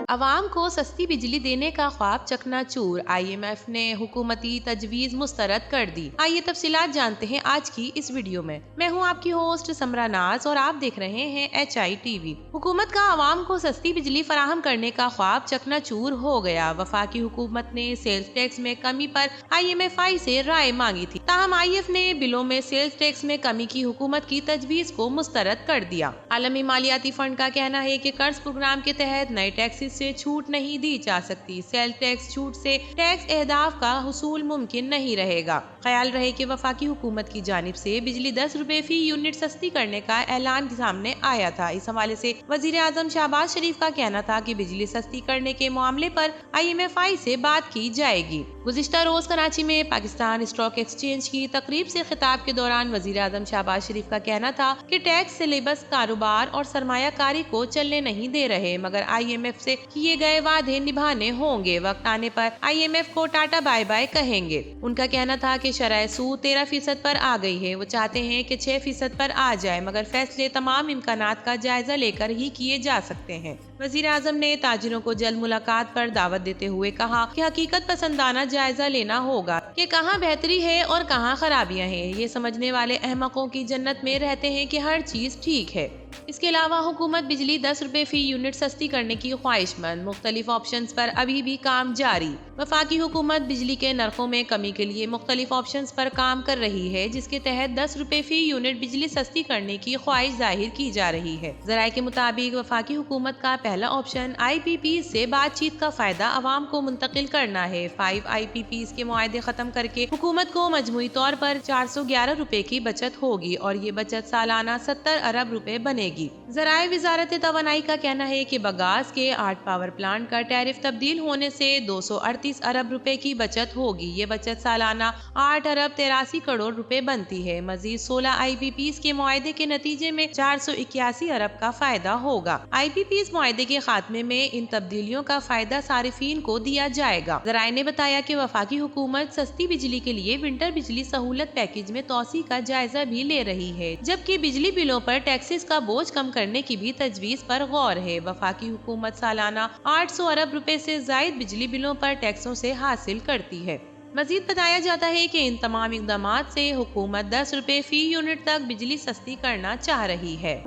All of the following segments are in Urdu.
عوام کو سستی بجلی دینے کا خواب چکنا چور، IMF نے حکومتی تجویز مسترد کر دی۔ آئیے تفصیلات جانتے ہیں آج کی اس ویڈیو میں۔ میں ہوں آپ کی ہوسٹ سمرا ناز اور آپ دیکھ رہے ہیں HI TV۔ حکومت کا عوام کو سستی بجلی فراہم کرنے کا خواب چکنا چور ہو گیا۔ وفاقی حکومت نے سیلز ٹیکس میں کمی پر IMFI سے رائے مانگی تھی، تاہم IF نے بلوں میں سیلز ٹیکس میں کمی کی حکومت کی تجویز کو مسترد کر دیا۔ عالمی مالیاتی فنڈ کا کہنا ہے کہ قرض پروگرام کے تحت نئے ٹیکسز سے چھوٹ نہیں دی جا سکتی۔ سیل ٹیکس چھوٹ سے ٹیکس اہداف کا حصول ممکن نہیں رہے گا۔ خیال رہے کہ وفاقی حکومت کی جانب سے بجلی 10 روپے فی یونٹ سستی کرنے کا اعلان سامنے آیا تھا۔ اس حوالے سے وزیر اعظم شہباز شریف کا کہنا تھا کہ بجلی سستی کرنے کے معاملے پر IMFI سے بات کی جائے گی۔ گزشتہ روز کراچی میں پاکستان اسٹاک ایکسچینج کی تقریب سے خطاب کے دوران وزیر اعظم شہباز شریف کا کہنا تھا کہ ٹیکس سلیبس کاروبار اور سرمایہ کاری کو چلنے نہیں دے رہے، مگر IMF سے کیے گئے وعدے نبھانے ہوں گے۔ وقت آنے پر IMF کو ٹاٹا بائے بائے کہیں گے۔ ان کا کہنا تھا کہ شرح سود 13% پر آ گئی ہے، وہ چاہتے ہیں کہ 6% پر آ جائے، مگر فیصلے تمام امکانات کا جائزہ لے کر ہی کیے جا سکتے ہیں۔ وزیر اعظم نے تاجروں کو جلد ملاقات پر دعوت دیتے ہوئے کہا کہ حقیقت پسندانہ جائزہ لینا ہوگا کہ کہاں بہتری ہے اور کہاں خرابیاں ہیں۔ یہ سمجھنے والے احمقوں کی جنت میں رہتے ہیں کہ ہر چیز ٹھیک ہے۔ اس کے علاوہ حکومت بجلی 10 روپے فی یونٹ سستی کرنے کی خواہش مند، مختلف آپشنز پر ابھی بھی کام جاری۔ وفاقی حکومت بجلی کے نرخوں میں کمی کے لیے مختلف آپشنز پر کام کر رہی ہے، جس کے تحت 10 روپے فی یونٹ بجلی سستی کرنے کی خواہش ظاہر کی جا رہی ہے۔ ذرائع کے مطابق وفاقی حکومت کا پہلا آپشن IPPs سے بات چیت کا فائدہ عوام کو منتقل کرنا ہے۔ 5 IPPs کے معاہدے ختم کر کے حکومت کو مجموعی طور پر 411 روپے کی بچت ہوگی اور یہ بچت سالانہ 70 ارب روپے بنے گی۔ ذرائع وزارت توانائی کا کہنا ہے کہ بگاس کے 8 پاور پلانٹ کا ٹیرف تبدیل ہونے سے 238 ارب روپے کی بچت ہوگی۔ یہ بچت سالانہ 8 ارب 83 کروڑ روپے بنتی ہے۔ مزید 16 IPPs کے معاہدے کے نتیجے میں 481 ارب کا فائدہ ہوگا۔ IPPs معاہدے کے خاتمے میں ان تبدیلیوں کا فائدہ صارفین کو دیا جائے گا۔ ذرائع نے بتایا کہ وفاقی حکومت سستی بجلی کے لیے ونٹر بجلی سہولت پیکیج میں توسیع کا جائزہ بھی لے رہی ہے، جبکہ بجلی بلوں پر ٹیکسز کا بوجھ کم کرنے کی بھی تجویز پر غور ہے۔ وفاقی حکومت سالانہ 800 ارب روپے سے زائد بجلی بلوں پر ٹیکسوں سے حاصل کرتی ہے۔ مزید بتایا جاتا ہے کہ ان تمام اقدامات سے حکومت 10 روپے فی یونٹ تک بجلی سستی کرنا چاہ رہی ہے۔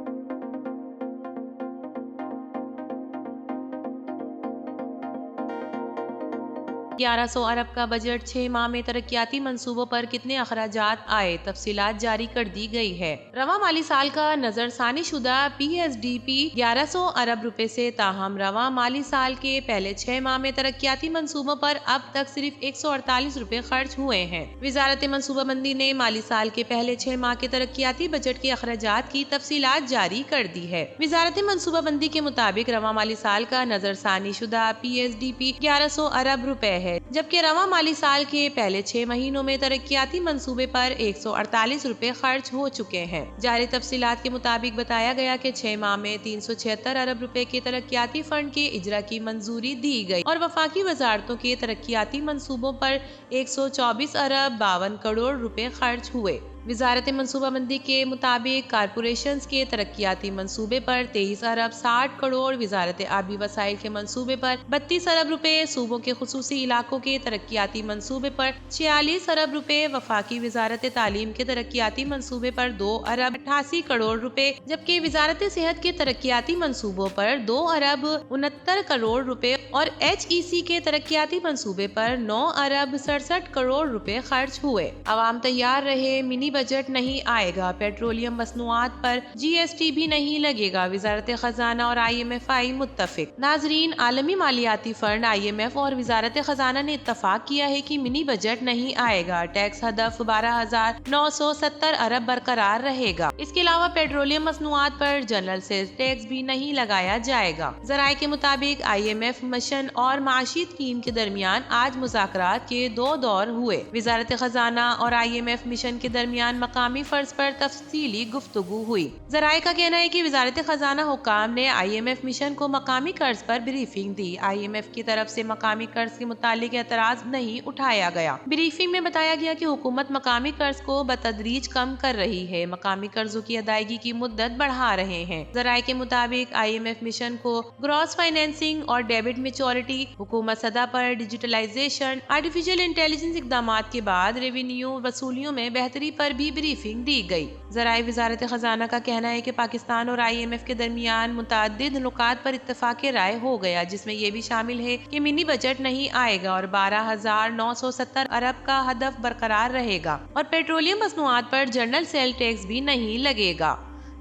1100 ارب کا بجٹ 6 ماہ میں ترقیاتی منصوبوں پر کتنے اخراجات آئے، تفصیلات جاری کر دی گئی ہے۔ رواں مالی سال کا نظر ثانی شدہ PSDP 1100 ارب روپے سے، تاہم رواں مالی سال کے پہلے 6 ماہ میں ترقیاتی منصوبوں پر اب تک صرف 148 روپے خرچ ہوئے ہیں۔ وزارت منصوبہ بندی نے مالی سال کے پہلے 6 ماہ کے ترقیاتی بجٹ کے اخراجات کی تفصیلات جاری کر دی ہے۔ وزارت منصوبہ بندی کے مطابق رواں مالی سال کا نظر ثانی شدہ PSDP 1100 ارب روپے ہے، جبکہ رواں مالی سال کے پہلے 6 مہینوں میں ترقیاتی منصوبے پر 148 روپے خرچ ہو چکے ہیں۔ جاری تفصیلات کے مطابق بتایا گیا کہ 6 ماہ میں 376 ارب روپے کے ترقیاتی فنڈ کے اجرا کی منظوری دی گئی اور وفاقی وزارتوں کے ترقیاتی منصوبوں پر 124 ارب 52 کروڑ روپے خرچ ہوئے۔ وزارت منصوبہ بندی کے مطابق کارپوریشنز کے ترقیاتی منصوبے پر 23 ارب 60 کروڑ، وزارت آبی وسائل کے منصوبے پر 32 ارب روپے، صوبوں کے خصوصی علاقوں کے ترقیاتی منصوبے پر 46 ارب روپے، وفاقی وزارت تعلیم کے ترقیاتی منصوبے پر 2 ارب 88 کروڑ روپے، جبکہ وزارت صحت کے ترقیاتی منصوبوں پر 2 ارب 69 کروڑ روپے اور HEC کے ترقیاتی منصوبے پر 9 ارب 67 کروڑ روپے خرچ ہوئے۔ عوام تیار رہے، منی بجٹ نہیں آئے گا، پیٹرولیم مصنوعات پر GST بھی نہیں لگے گا، وزارت خزانہ اور IMFI متفق۔ ناظرین، عالمی مالیاتی فنڈ IMF اور وزارت خزانہ نے اتفاق کیا ہے کہ منی بجٹ نہیں آئے گا، ٹیکس ہدف 12,970 ارب برقرار رہے گا۔ اس کے علاوہ پیٹرولیم مصنوعات پر جنرل سیلز ٹیکس بھی نہیں لگایا جائے گا۔ ذرائع کے مطابق IMF مشن اور معاشی ٹیم کے درمیان آج مذاکرات کے 2 دور ہوئے۔ وزارت خزانہ اور IMF مشن کے درمیان درمیان مقامی فرض پر تفصیلی گفتگو ہوئی۔ ذرائع کا کہنا ہے کہ وزارت خزانہ حکام نے IMF مشن کو مقامی قرض پر بریفنگ دی۔ IMF کی طرف سے مقامی قرض کے متعلق اعتراض نہیں اٹھایا گیا۔ بریفنگ میں بتایا گیا کہ حکومت مقامی قرض کو بتدریج کم کر رہی ہے، مقامی قرضوں کی ادائیگی کی مدت بڑھا رہے ہیں۔ ذرائع کے مطابق IMF مشن کو گراس فائنینسنگ اور ڈیبٹ میچورٹی، حکومت سطح پر ڈیجیٹلائزیشن، آرٹیفیشل انٹیلیجنس اقدامات کے بعد ریونیو وصولیوں میں بہتری پر بھی بریفنگ دی گئی۔ ذرائع وزارت خزانہ کا کہنا ہے کہ پاکستان اور IMF کے درمیان متعدد نکات پر اتفاق رائے ہو گیا، جس میں یہ بھی شامل ہے کہ منی بجٹ نہیں آئے گا اور 12,970 ارب کا ہدف برقرار رہے گا اور پیٹرولیم مصنوعات پر جنرل سیل ٹیکس بھی نہیں لگے گا۔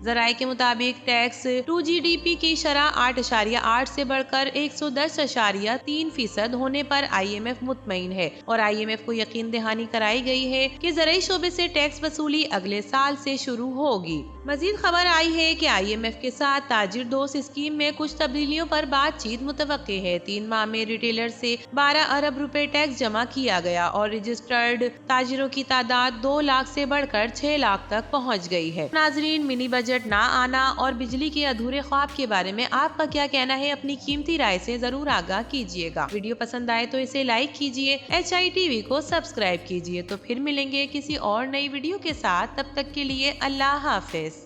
ذرائع کے مطابق ٹیکس ٹو GDP کی شرح 8.8 سے بڑھ کر 110.3% ہونے پر IMF مطمئن ہے اور IMF کو یقین دہانی کرائی گئی ہے کہ زرعی شعبے سے ٹیکس وصولی اگلے سال سے شروع ہوگی۔ مزید خبر آئی ہے کہ IMF کے ساتھ تاجر دوست اسکیم میں کچھ تبدیلیوں پر بات چیت متوقع ہے۔ 3 ماہ میں ریٹیلر سے 12 ارب روپے ٹیکس جمع کیا گیا اور رجسٹرڈ تاجروں کی تعداد 2 لاکھ سے بڑھ کر 6 لاکھ تک پہنچ گئی ہے۔ ناظرین، منی بجٹ نہ آنا اور بجلی کے ادھورے خواب کے بارے میں آپ کا کیا کہنا ہے؟ اپنی قیمتی رائے سے ضرور آگاہ کیجیے گا۔ ویڈیو پسند آئے تو اسے لائک کیجیے، HITV کو سبسکرائب کیجیے۔ تو پھر ملیں گے کسی اور نئی ویڈیو کے ساتھ، تب تک کے لیے اللہ حافظ۔